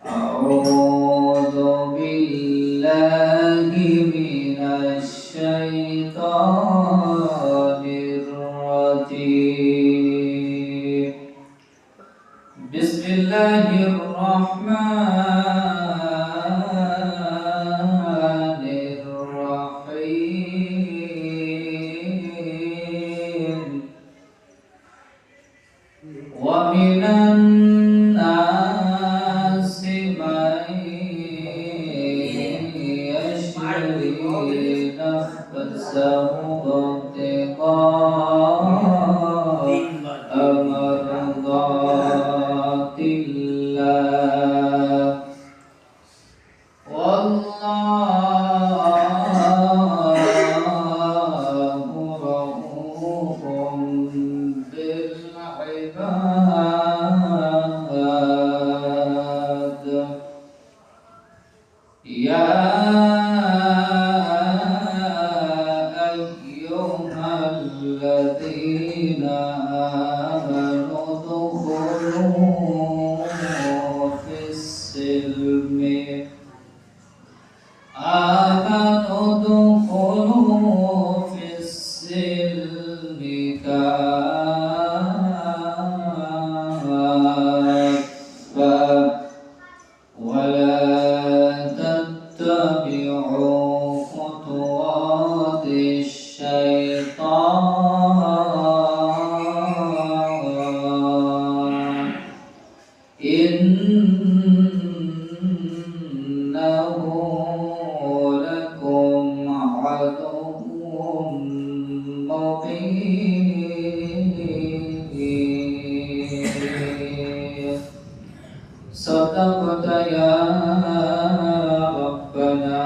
أعوذ بالله من الشيطان الرجيم. بسم الله الرحمن الرحيم. ومن الناس من يشري نفسه ابتغاء مرضات الله والله رؤوف بالعباد. يا أيها الذين آمنوا ادخلوا في السلم كافة ولا تتبعوا خطوات الشيطان إنه لكم عدو مبين. صدقت يا ربنا.